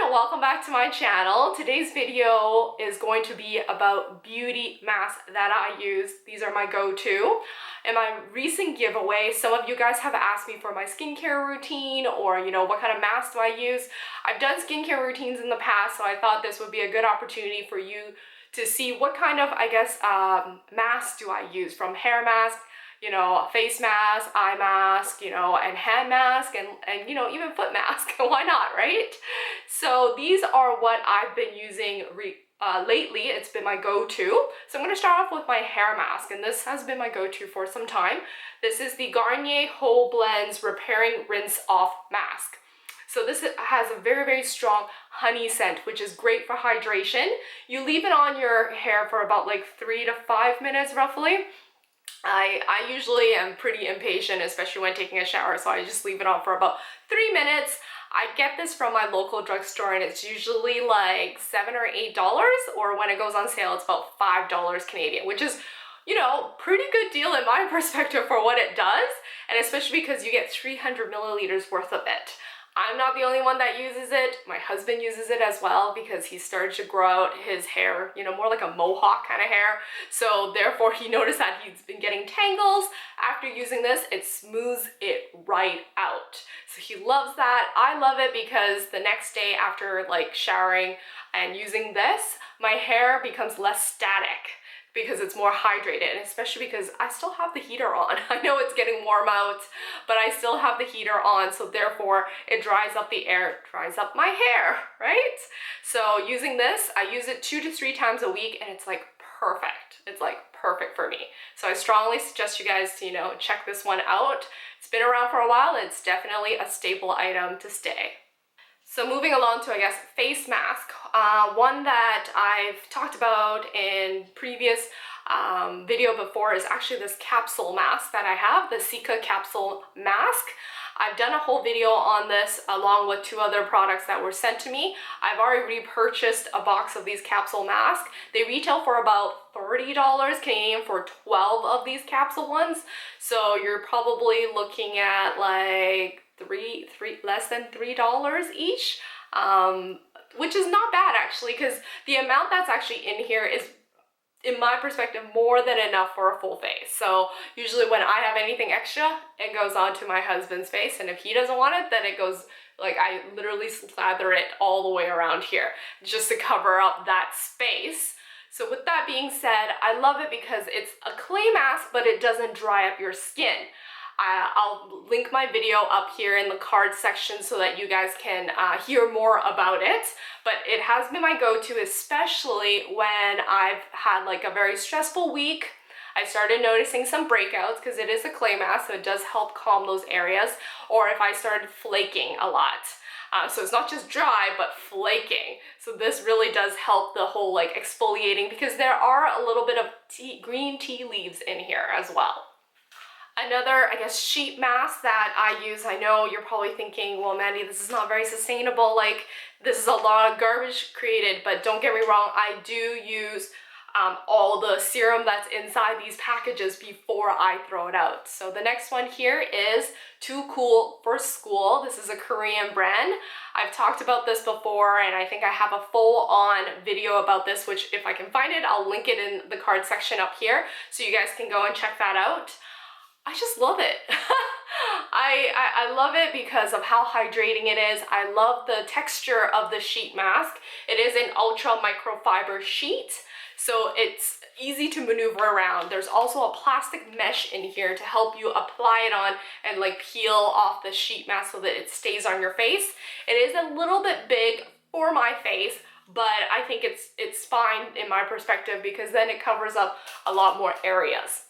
welcome back to my channel. Today's video is going to be about beauty masks that I use. These are my go-to. In my recent giveaway, some of you guys have asked me for my skincare routine or, what kind of mask do I use. I've done skincare routines in the past, so I thought this would be a good opportunity for you to see what kind of, mask do I use, from hair mask, face mask, eye mask, and hand mask, and even foot mask. Why not, right? So these are what I've been using lately. It's been my go-to. So I'm going to start off with my hair mask, and this has been my go-to for some time. This is the Garnier Whole Blends Repairing Rinse Off Mask. So this has a very, very strong honey scent, which is great for hydration. You leave it on your hair for about like 3 to 5 minutes roughly. I usually am pretty impatient, especially when taking a shower, so I just leave it on for about 3 minutes. I get this from my local drugstore, and it's usually like $7 or $8, or when it goes on sale, it's about $5 Canadian, which is, pretty good deal in my perspective for what it does, and especially because you get 300 milliliters worth of it. I'm not the only one that uses it. My husband uses it as well because he started to grow out his hair, more like a mohawk kind of hair. So therefore he noticed that he's been getting tangles. After using this, it smooths it right out. So he loves that. I love it because the next day after like showering and using this, my hair becomes less static, because it's more hydrated, and especially because I still have the heater on. I know it's getting warm out, but I still have the heater on, so therefore it dries up the air, dries up my hair, right? So using this, I use it 2 to 3 times a week, and it's like perfect. It's like perfect for me. So I strongly suggest you guys to, check this one out. It's been around for a while, and it's definitely a staple item to stay. So moving along to, face mask. One that I've talked about in previous video before is actually this capsule mask that I have, the CICA capsule mask. I've done a whole video on this along with 2 other products that were sent to me. I've already repurchased a box of these capsule masks. They retail for about $30 Canadian for 12 of these capsule ones. So you're probably looking at like less than $3 each, which is not bad actually, because the amount that's actually in here is, in my perspective, more than enough for a full face. So usually when I have anything extra, it goes onto my husband's face, and if he doesn't want it, then it goes, I literally slather it all the way around here just to cover up that space. So with that being said, I love it because it's a clay mask, but it doesn't dry up your skin. I'll link my video up here in the card section so that you guys can hear more about it. But it has been my go-to, especially when I've had like a very stressful week. I started noticing some breakouts because it is a clay mask, so it does help calm those areas. Or if I started flaking a lot. So it's not just dry, but flaking. So this really does help the whole exfoliating, because there are a little bit of green tea leaves in here as well. Another, sheet mask that I use, I know you're probably thinking, well, Mandy, this is not very sustainable, this is a lot of garbage created, but don't get me wrong, I do use all the serum that's inside these packages before I throw it out. So the next one here is Too Cool for School. This is a Korean brand. I've talked about this before, and I think I have a full-on video about this, which if I can find it, I'll link it in the card section up here, so you guys can go and check that out. I just love it. I love it because of how hydrating it is. I love the texture of the sheet mask. It is an ultra microfiber sheet, so it's easy to maneuver around. There's also a plastic mesh in here to help you apply it on and peel off the sheet mask so that it stays on your face. It is a little bit big for my face, but I think it's fine in my perspective, because then it covers up a lot more areas.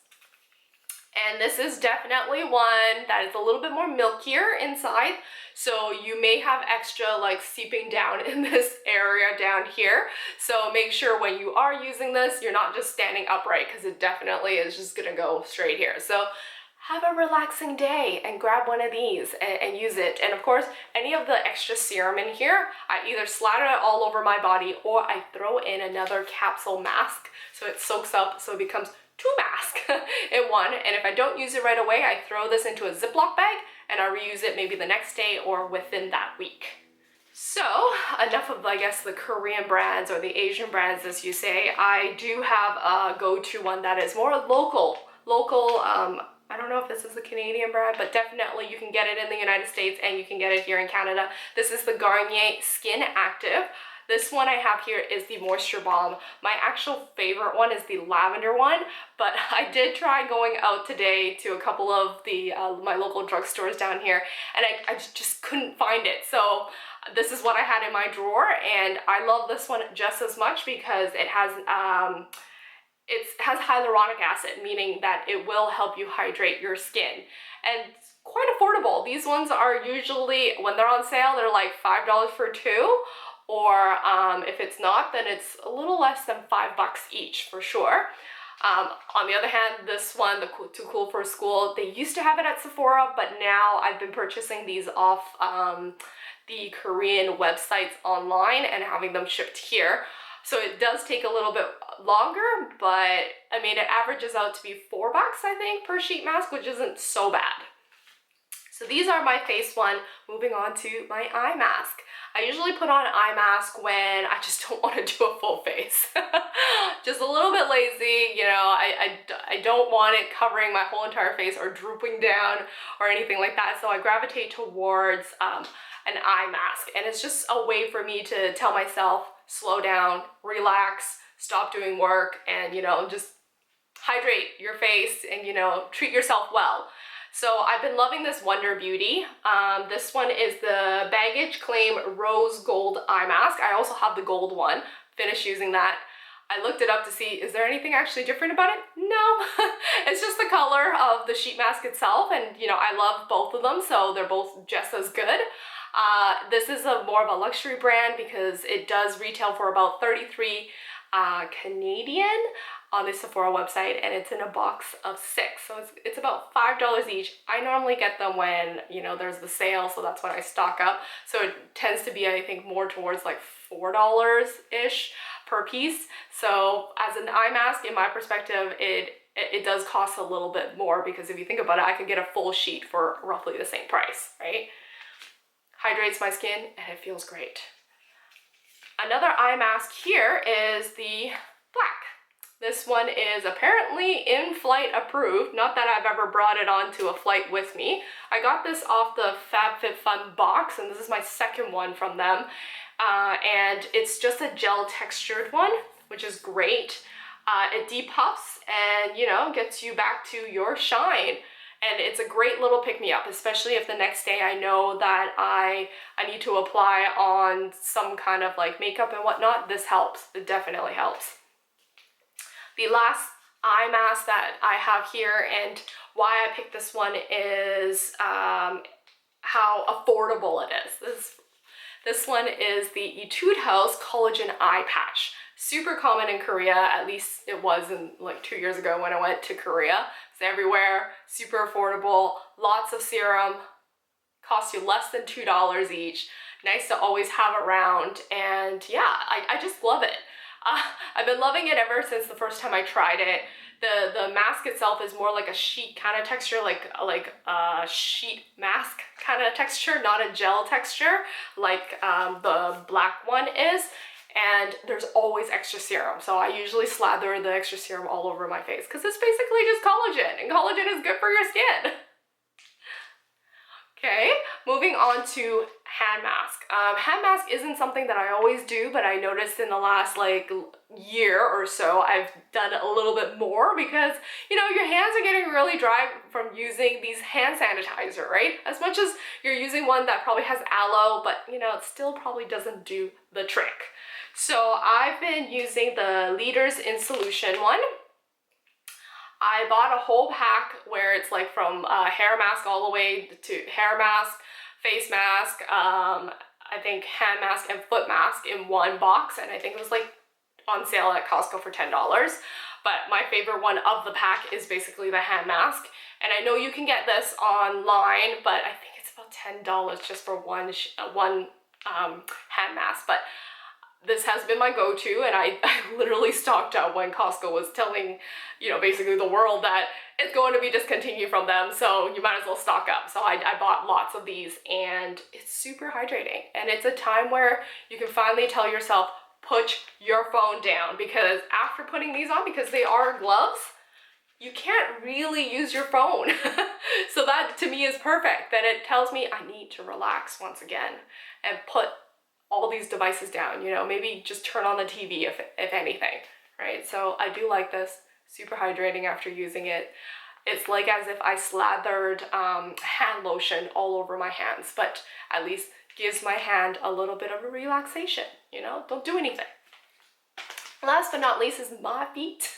And this is definitely one that is a little bit more milkier inside, so you may have extra seeping down in this area down here. So make sure when you are using this, you're not just standing upright, because it definitely is just gonna go straight here. So have a relaxing day and grab one of these and use it. And of course, any of the extra serum in here, I either slather it all over my body, or I throw in another capsule mask so it soaks up, so it becomes 2 masks in one. And if I don't use it right away, I throw this into a Ziploc bag and I reuse it maybe the next day or within that week. So enough of, I guess, the Korean brands or the Asian brands, as you say. I do have a go-to one that is more local. I don't know if this is a Canadian brand, but definitely you can get it in the United States and you can get it here in Canada. This is the Garnier Skinactive. This one I have here is the Moisture Balm. My actual favorite one is the lavender one, but I did try going out today to a couple of the my local drugstores down here, and I just couldn't find it. So this is what I had in my drawer, and I love this one just as much because it has hyaluronic acid, meaning that it will help you hydrate your skin. And it's quite affordable. These ones are usually, when they're on sale, they're like $5 for two, or if it's not, then it's a little less than $5 each for sure. On the other hand, this one, the Too Cool for School, they used to have it at Sephora, but now I've been purchasing these off the Korean websites online and having them shipped here. So it does take a little bit longer, but I mean, it averages out to be $4, I think, per sheet mask, which isn't so bad. So these are my face one. Moving on to my eye mask. I usually put on eye mask when I just don't want to do a full face. Just a little bit lazy, you know, I don't want it covering my whole entire face or drooping down or anything like that. So I gravitate towards an eye mask, and it's just a way for me to tell myself, slow down, relax, stop doing work, and, you know, just hydrate your face and, you know, treat yourself well. So I've been loving this Wonder Beauty. This one is the Baggage Claim Rose Gold Eye Mask. I also have the gold one, finished using that. I looked it up to see, is there anything actually different about it? No, it's just the color of the sheet mask itself, and you know, I love both of them, so they're both just as good. This is more of a luxury brand because it does retail for about 33 Canadian on the Sephora website, and it's in a box of 6, so it's about $5 each. I normally get them when, you know, there's the sale, so that's when I stock up. So it tends to be, I think, more towards like $4-ish per piece. So as an eye mask, in my perspective, it does cost a little bit more, because if you think about it, I can get a full sheet for roughly the same price, right? Hydrates my skin and it feels great. Another eye mask here is the BLAQ. This one is apparently in-flight approved. Not that I've ever brought it onto a flight with me. I got this off the FabFitFun box, and this is my second one from them. And it's just a gel textured one, which is great. It depuffs and, you know, gets you back to your shine. And it's a great little pick-me-up, especially if the next day I know that I need to apply on some kind of like makeup and whatnot. This helps. It definitely helps. The last eye mask that I have here, and why I picked this one, is how affordable it is. This one is the Etude House Collagen Eye Patch. Super common in Korea, at least it was in like 2 years ago when I went to Korea. It's everywhere, super affordable, lots of serum, costs you less than $2 each. Nice to always have around, and yeah, I just love it. I've been loving it ever since the first time I tried it. The mask itself is more like a sheet kind of texture, like a sheet mask kind of texture, not a gel texture like the BLAQ one is. And there's always extra serum, so I usually slather the extra serum all over my face because it's basically just collagen, and collagen is good for your skin. Okay, moving on to hand mask. Hand mask isn't something that I always do, but I noticed in the last like year or so I've done a little bit more because, you know, your hands are getting really dry from using these hand sanitizer, right? As much as you're using one that probably has aloe, but you know, it still probably doesn't do the trick. So I've been using the Leaders Insolution one. I bought a whole pack where it's like from hair mask all the way to hair mask, face mask, I think hand mask and foot mask in one box, and I think it was like on sale at Costco for $10. But my favorite one of the pack is basically the hand mask, and I know you can get this online, but I think it's about $10 just for one hand mask. But this has been my go-to, and I literally stocked up when Costco was telling, you know, basically the world that it's going to be discontinued from them, so you might as well stock up. So I bought lots of these, and it's super hydrating. And it's a time where you can finally tell yourself, put your phone down, because after putting these on, because they are gloves, you can't really use your phone. So that to me is perfect. Then it tells me I need to relax once again and put all these devices down, you know, maybe just turn on the TV if anything, right? So I do like this, super hydrating after using it. It's like as if I slathered hand lotion all over my hands, but at least gives my hand a little bit of a relaxation, you know, don't do anything. Last but not least is my feet.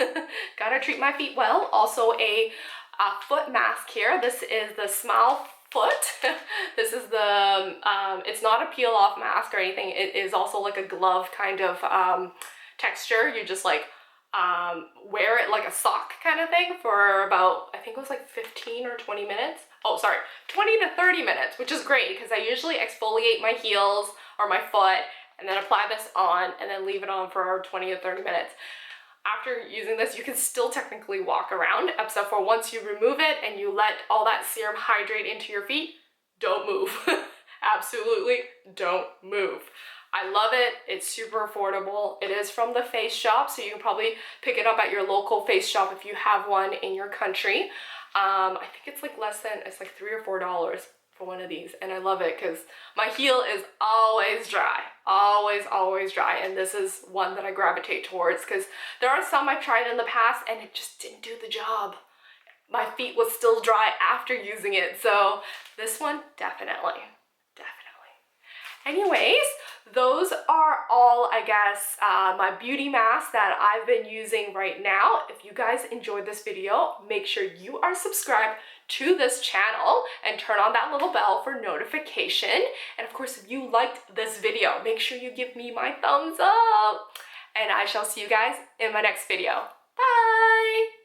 Gotta treat my feet well. Also a foot mask here. This is the Smile Foot. This is the, it's not a peel off mask or anything. It is also like a glove kind of texture. You just like wear it like a sock kind of thing for about, I think it was like 15 or 20 minutes. Oh, sorry, 20 to 30 minutes, which is great because I usually exfoliate my heels or my foot and then apply this on and then leave it on for 20 to 30 minutes. After using this, you can still technically walk around, except for once you remove it and you let all that serum hydrate into your feet, don't move. Absolutely don't move. I love it. It's super affordable. It is from the Face Shop, so you can probably pick it up at your local Face Shop if you have one in your country. I think it's like less than, it's like $3 or $4 for one of these, and I love it because my heel is always dry. Always dry, and this is one that I gravitate towards because there are some I've tried in the past and it just didn't do the job. My feet was still dry after using it, so this one definitely. Anyways, those are all, I guess, my beauty masks that I've been using right now. If you guys enjoyed this video, make sure you are subscribed to this channel and turn on that little bell for notification. And of course, if you liked this video, make sure you give me my thumbs up. And I shall see you guys in my next video. Bye!